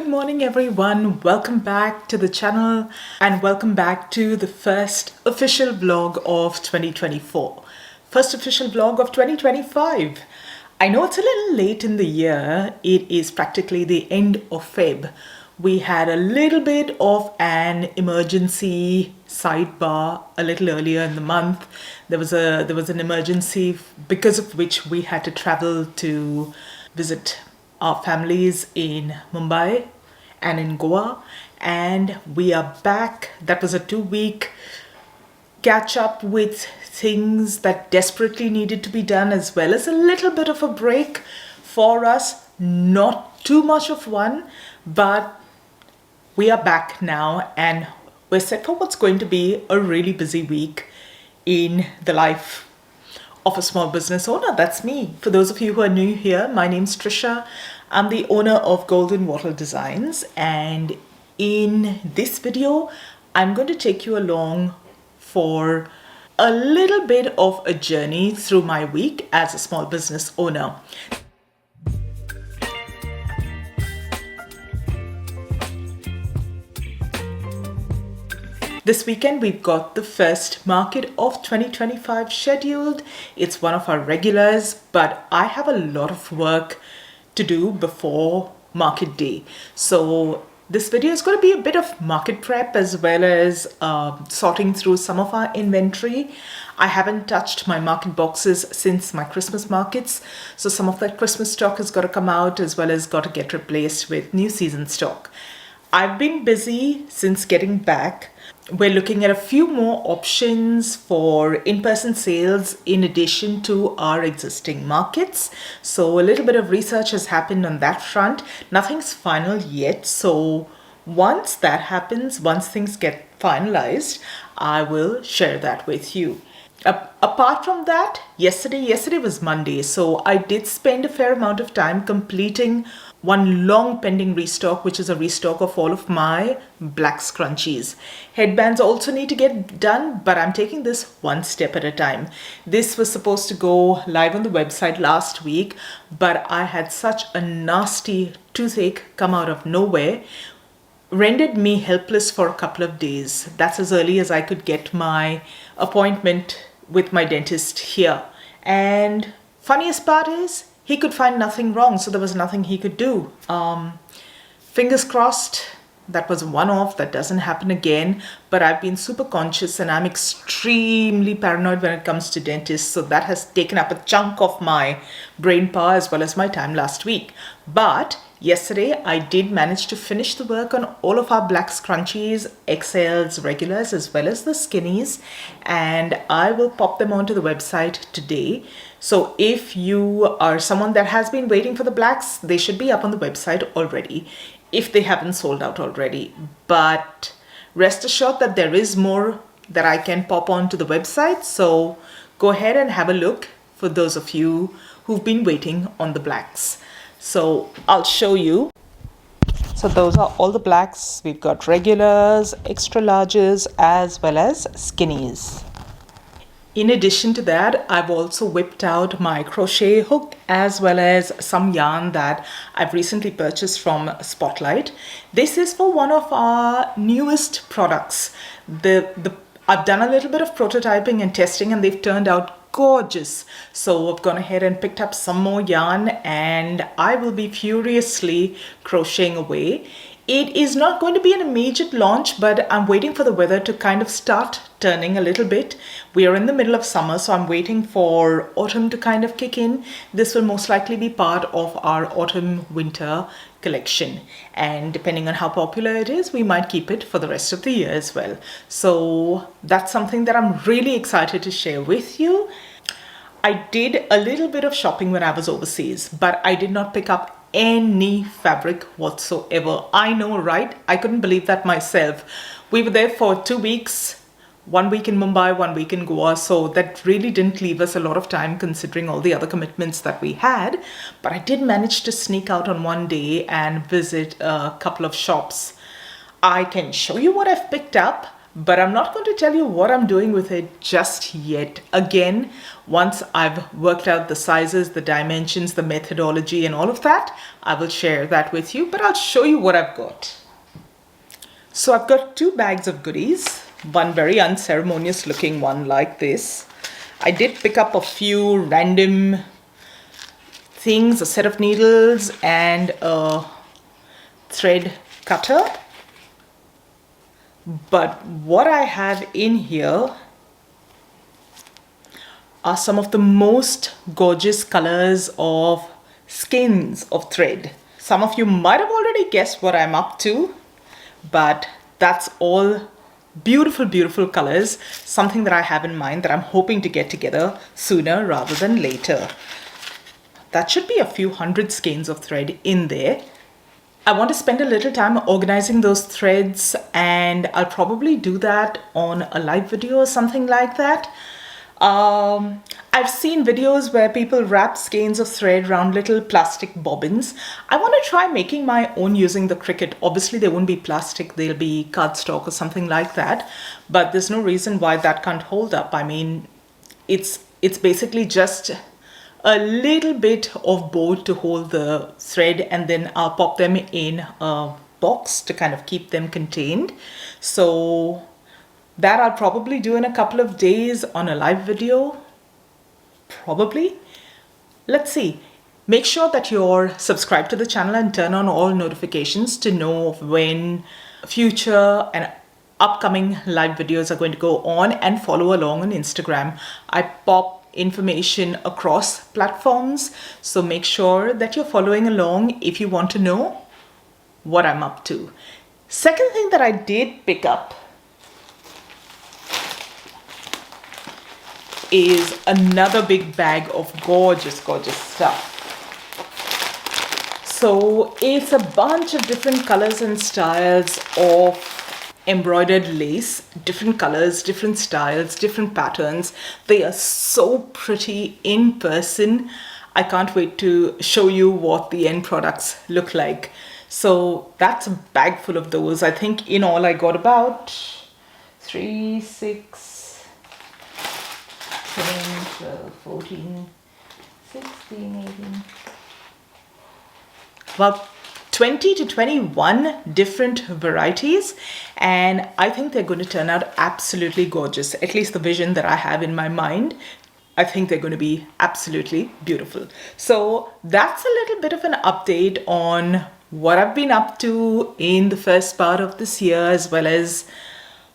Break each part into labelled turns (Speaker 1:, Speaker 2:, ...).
Speaker 1: Good morning everyone, welcome back to the channel and welcome back to the first official vlog of 2024. First official vlog of 2025. I know it's a little late in the year, it is practically the end of Feb. We had a little bit of an emergency sidebar a little earlier in the month. There was an emergency because of which we had to travel to visit our families in Mumbai and in Goa, and we are back. That was a 2-week catch up with things that desperately needed to be done, as well as a little bit of a break for us. Not too much of one, but we are back now and we're set for what's going to be a really busy week in the life of a small business owner. That's me. For those of you who are new here, my name's Trisha. I'm the owner of Golden Wattle Designs, and in this video I'm going to take you along for a little bit of a journey through my week as a small business owner. This weekend we've got the first market of 2025 scheduled. It's one of our regulars, but I have a lot of work to do before market day. So this video is going to be a bit of market prep as well as sorting through some of our inventory. I haven't touched my market boxes since my Christmas markets, so some of that Christmas stock has got to come out as well as got to get replaced with new season stock. I've been busy since getting back. We're looking at a few more options for in-person sales in addition to our existing markets. So a little bit of research has happened on that front. Nothing's final yet. So once that happens, once things get finalized, I will share that with you. Apart from that, yesterday was Monday, so I did spend a fair amount of time completing one long pending restock, which is a restock of all of my black scrunchies. Headbands also need to get done, but I'm taking this one step at a time. This was supposed to go live on the website last week, but I had such a nasty toothache come out of nowhere, rendered me helpless for a couple of days. That's as early as I could get my appointment with my dentist here. And funniest part is, he could find nothing wrong, so there was nothing he could do. Fingers crossed that was a one-off, that doesn't happen again, but I've been super conscious and I'm extremely paranoid when it comes to dentists, so that has taken up a chunk of my brain power as well as my time last week. But yesterday I did manage to finish the work on all of our black scrunchies, XLs, regulars, as well as the skinnies, and I will pop them onto the website today. So if you are someone that has been waiting for the blacks, they should be up on the website already if they haven't sold out already. But rest assured that there is more that I can pop onto the website, so go ahead and have a look for those of you who've been waiting on the blacks. So I'll show you. So those are all the blacks. We've got regulars, extra larges, as well as skinnies. In addition to that, I've also whipped out my crochet hook as well as some yarn that I've recently purchased from Spotlight. This is for one of our newest products. I've done a little bit of prototyping and testing and they've turned out gorgeous. So I've gone ahead and picked up some more yarn and I will be furiously crocheting away. It is not going to be an immediate launch, but I'm waiting for the weather to kind of start turning a little bit. We are in the middle of summer, so I'm waiting for autumn to kind of kick in. This will most likely be part of our autumn-winter collection. And depending on how popular it is, we might keep it for the rest of the year as well. So that's something that I'm really excited to share with you. I did a little bit of shopping when I was overseas, but I did not pick up any fabric whatsoever. I know, right? I couldn't believe that myself. We were there for 2 weeks, 1 week in Mumbai, 1 week in Goa, so that really didn't leave us a lot of time considering all the other commitments that we had. But I did manage to sneak out on one day and visit a couple of shops. I can show you what I've picked up, but I'm not going to tell you what I'm doing with it just yet. Again, once I've worked out the sizes, the dimensions, the methodology and all of that, I will share that with you, but I'll show you what I've got. So I've got 2 bags of goodies, one very unceremonious looking one like this. I did pick up a few random things, a set of needles and a thread cutter. But what I have in here are some of the most gorgeous colors of skeins of thread. Some of you might have already guessed what I'm up to, but that's all beautiful, beautiful colors. Something that I have in mind that I'm hoping to get together sooner rather than later. That should be a few hundred skeins of thread in there. I want to spend a little time organizing those threads, and I'll probably do that on a live video or something like that. I've seen videos where people wrap skeins of thread around little plastic bobbins. I want to try making my own using the Cricut. Obviously they won't be plastic, they'll be cardstock or something like that, but there's no reason why that can't hold up. I mean, it's basically just a little bit of board to hold the thread, and then I'll pop them in a box to kind of keep them contained. So that I'll probably do in a couple of days on a live video, probably. Let's see. Make sure that you're subscribed to the channel and turn on all notifications to know when future and upcoming live videos are going to go on, and follow along on Instagram. I pop information across platforms, so make sure that you're following along if you want to know what I'm up to. Second thing that I did pick up is another big bag of gorgeous, gorgeous stuff. So it's a bunch of different colors and styles of embroidered lace, different colors, different styles, different patterns. They are so pretty in person. I can't wait to show you what the end products look like. So that's a bag full of those. I think in all I got about 3, 6, 10, 12, 14, 16, 18. Well, 20 to 21 different varieties, and I think they're going to turn out absolutely gorgeous. At least the vision that I have in my mind, I think they're going to be absolutely beautiful. So that's a little bit of an update on what I've been up to in the first part of this year, as well as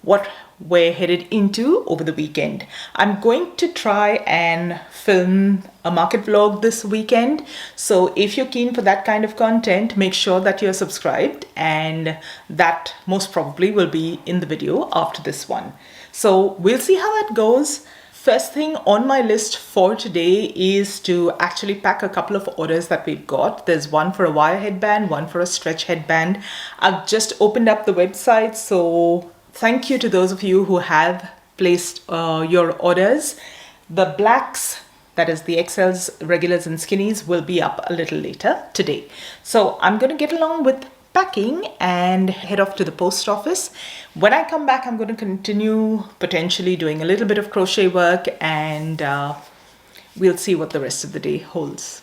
Speaker 1: what we're headed into over the weekend. I'm going to try and film a market vlog this weekend, so if you're keen for that kind of content, make sure that you're subscribed, and that most probably will be in the video after this one. So we'll see how that goes. First thing on my list for today is to actually pack a couple of orders that we've got. There's one for a wire headband, one for a stretch headband. I've just opened up the website, so thank you to those of you who have placed your orders. The blacks, that is the XLs, regulars and skinnies, will be up a little later today. So I'm going to get along with packing and head off to the post office. When I come back, I'm going to continue potentially doing a little bit of crochet work, and we'll see what the rest of the day holds.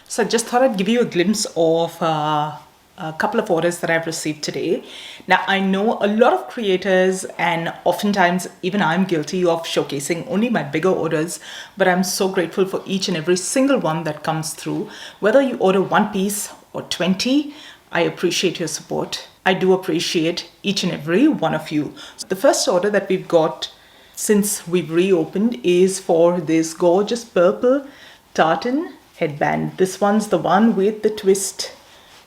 Speaker 1: So I just thought I'd give you a glimpse of a couple of orders that I've received today. Now, I know a lot of creators, and oftentimes even I'm guilty of showcasing only my bigger orders, but I'm so grateful for each and every single one that comes through. Whether you order 1 piece or 20, I appreciate your support. I do appreciate each and every one of you. The first order that we've got since we've reopened is for this gorgeous purple tartan headband. This one's the one with the twist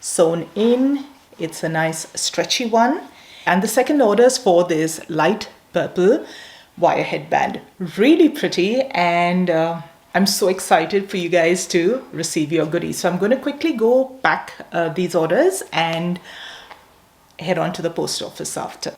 Speaker 1: sewn in. It's a nice stretchy one. And the second order is for this light purple wire headband. Really pretty, and I'm so excited for you guys to receive your goodies. So I'm going to quickly go pack these orders and head on to the post office after.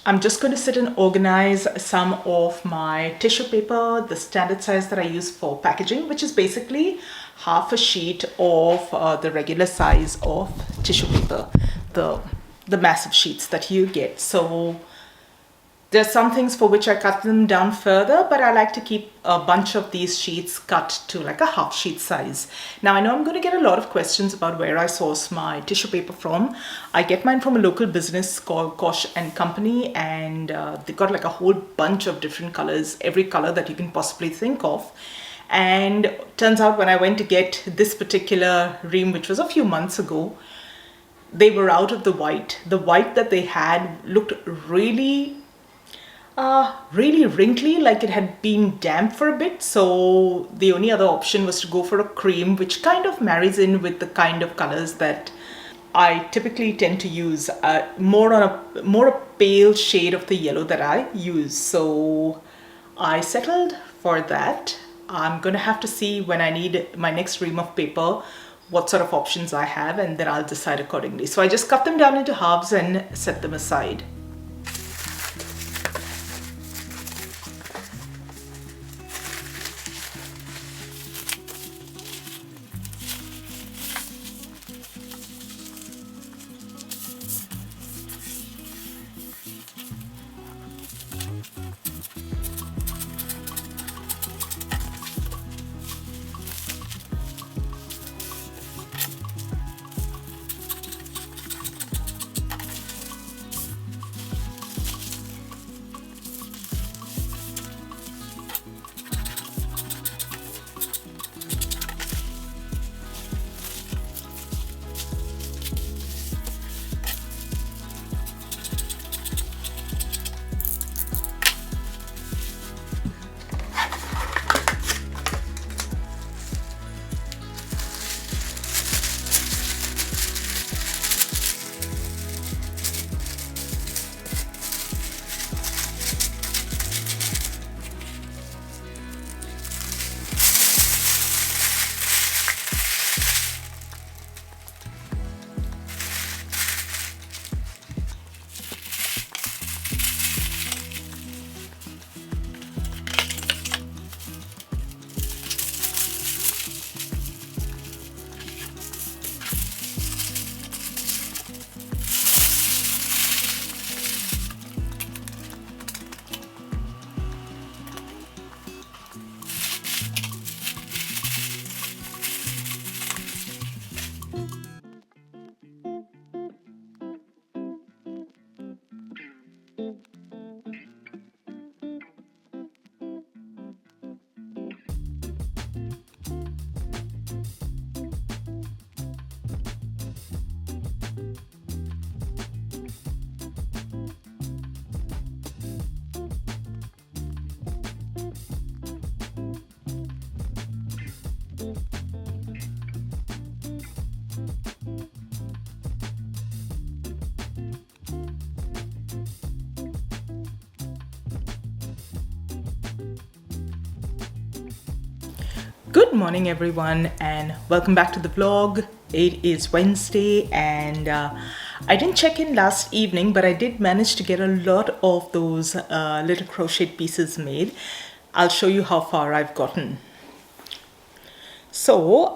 Speaker 1: I'm just going to sit and organize some of my tissue paper, the standard size that I use for packaging, which is basically half a sheet of the regular size of tissue paper, the massive sheets that you get. So there's some things for which I cut them down further, but I like to keep a bunch of these sheets cut to like a half sheet size. Now I know I'm going to get a lot of questions about where I source my tissue paper from. I get mine from a local business called Kosh and Company, and they got like a whole bunch of different colors, every color that you can possibly think of. And turns out when I went to get this particular ream, which was a few months ago, they were out of the white. The white that they had looked really wrinkly, like it had been damp for a bit. So the only other option was to go for a cream, which kind of marries in with the kind of colors that I typically tend to use, more a pale shade of the yellow that I use. So I settled for that. I'm gonna have to see when I need my next ream of paper what sort of options I have, and then I'll decide accordingly. So I just cut them down into halves and set them aside. Good morning everyone, and welcome back to the vlog. It is Wednesday, and I didn't check in last evening, but I did manage to get a lot of those little crochet pieces made. I'll show you how far I've gotten. So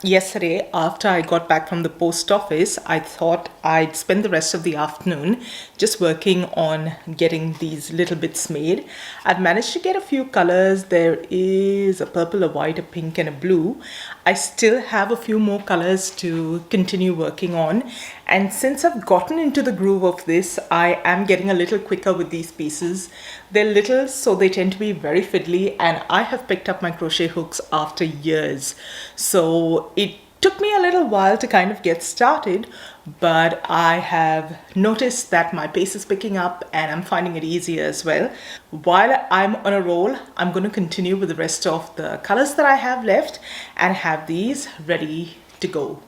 Speaker 1: yesterday, after I got back from the post office, I thought I'd spend the rest of the afternoon just working on getting these little bits made. I've managed to get a few colors. There is a purple, a white, a pink, and a blue. I still have a few more colors to continue working on. And since I've gotten into the groove of this, I am getting a little quicker with these pieces. They're little, so they tend to be very fiddly, and I have picked up my crochet hooks after years. So it took me a little while to kind of get started, but I have noticed that my pace is picking up and I'm finding it easier as well. While I'm on a roll, I'm going to continue with the rest of the colors that I have left and have these ready to go.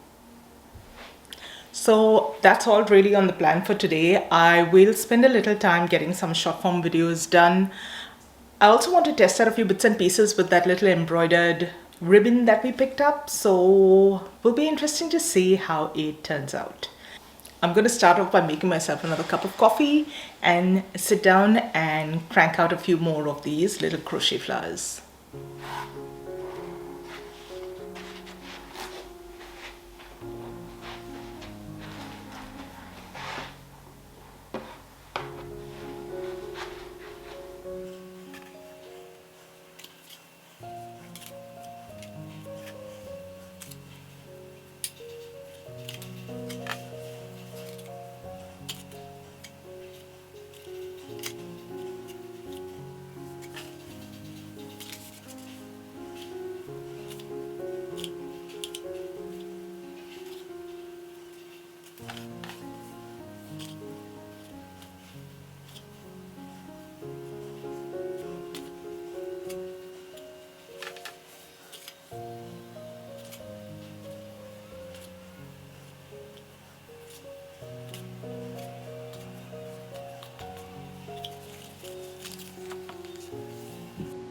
Speaker 1: So that's all really on the plan for today. I will spend a little time getting some short form videos done. I also want to test out a few bits and pieces with that little embroidered ribbon that we picked up, so will be interesting to see how it turns out. I'm going to start off by making myself another cup of coffee and sit down and crank out a few more of these little crochet flowers.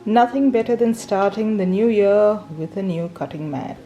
Speaker 1: Nothing better than starting the new year with a new cutting mat.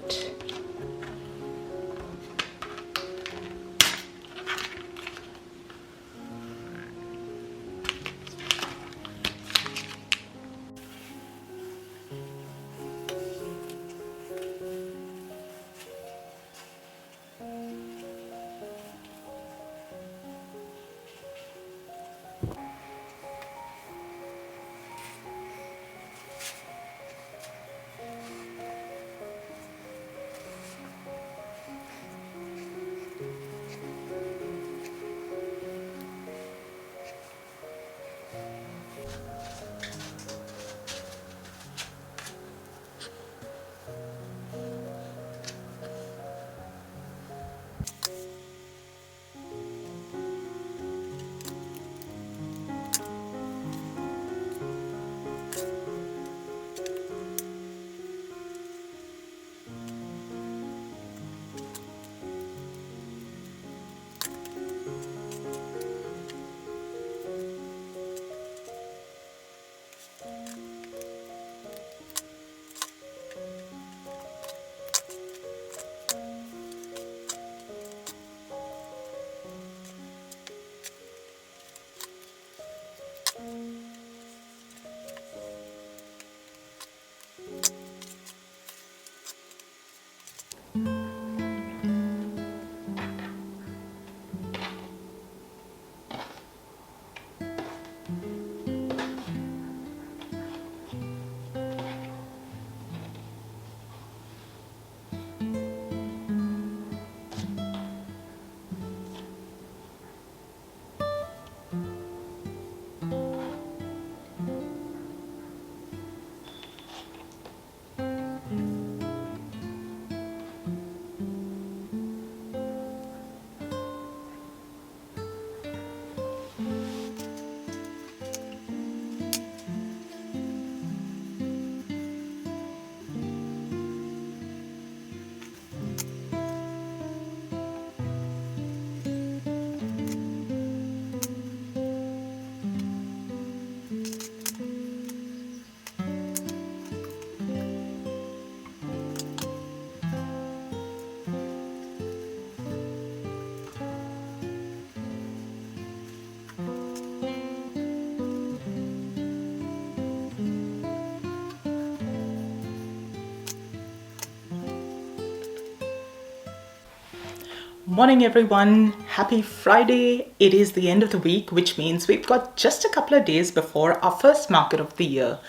Speaker 1: Morning everyone, happy Friday. It is the end of the week, which means we've got just a couple of days before our first market of the year.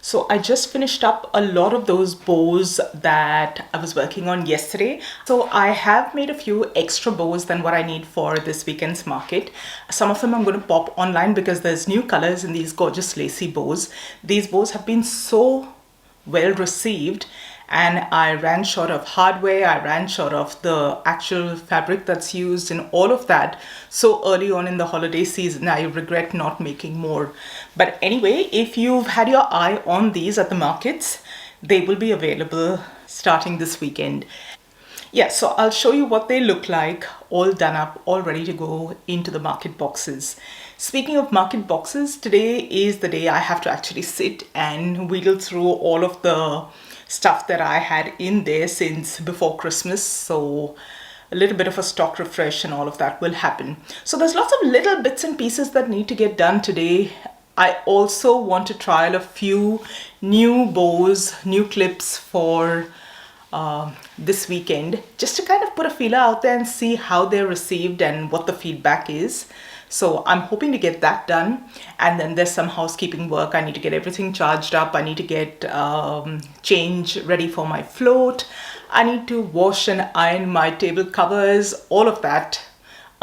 Speaker 1: So I just finished up a lot of those bows that I was working on yesterday. So I have made a few extra bows than what I need for this weekend's market. Some of them I'm going to pop online because there's new colors in these gorgeous lacy bows. These bows have been so well received, and I ran short of hardware, I ran short of the actual fabric that's used and all of that so early on in the holiday season. I regret not making more. But anyway, if you've had your eye on these at the markets, they will be available starting this weekend. Yeah, so I'll show you what they look like, all done up, all ready to go into the market boxes. Speaking of market boxes, today is the day I have to actually sit and wiggle through all of the stuff that I had in there since before Christmas. So a little bit of a stock refresh and all of that will happen. So there's lots of little bits and pieces that need to get done today. I also want to trial a few new bows, new clips for this weekend, just to kind of put a feeler out there and see how they're received and what the feedback is. So I'm hoping to get that done. And then there's some housekeeping work. I need to get everything charged up. I need to get change ready for my float. I need to wash and iron my table covers, all of that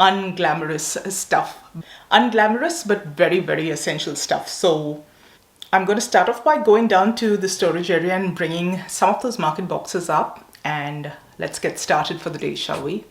Speaker 1: unglamorous stuff. Unglamorous, but very, very essential stuff. So I'm going to start off by going down to the storage area and bringing some of those market boxes up, and let's get started for the day, shall we?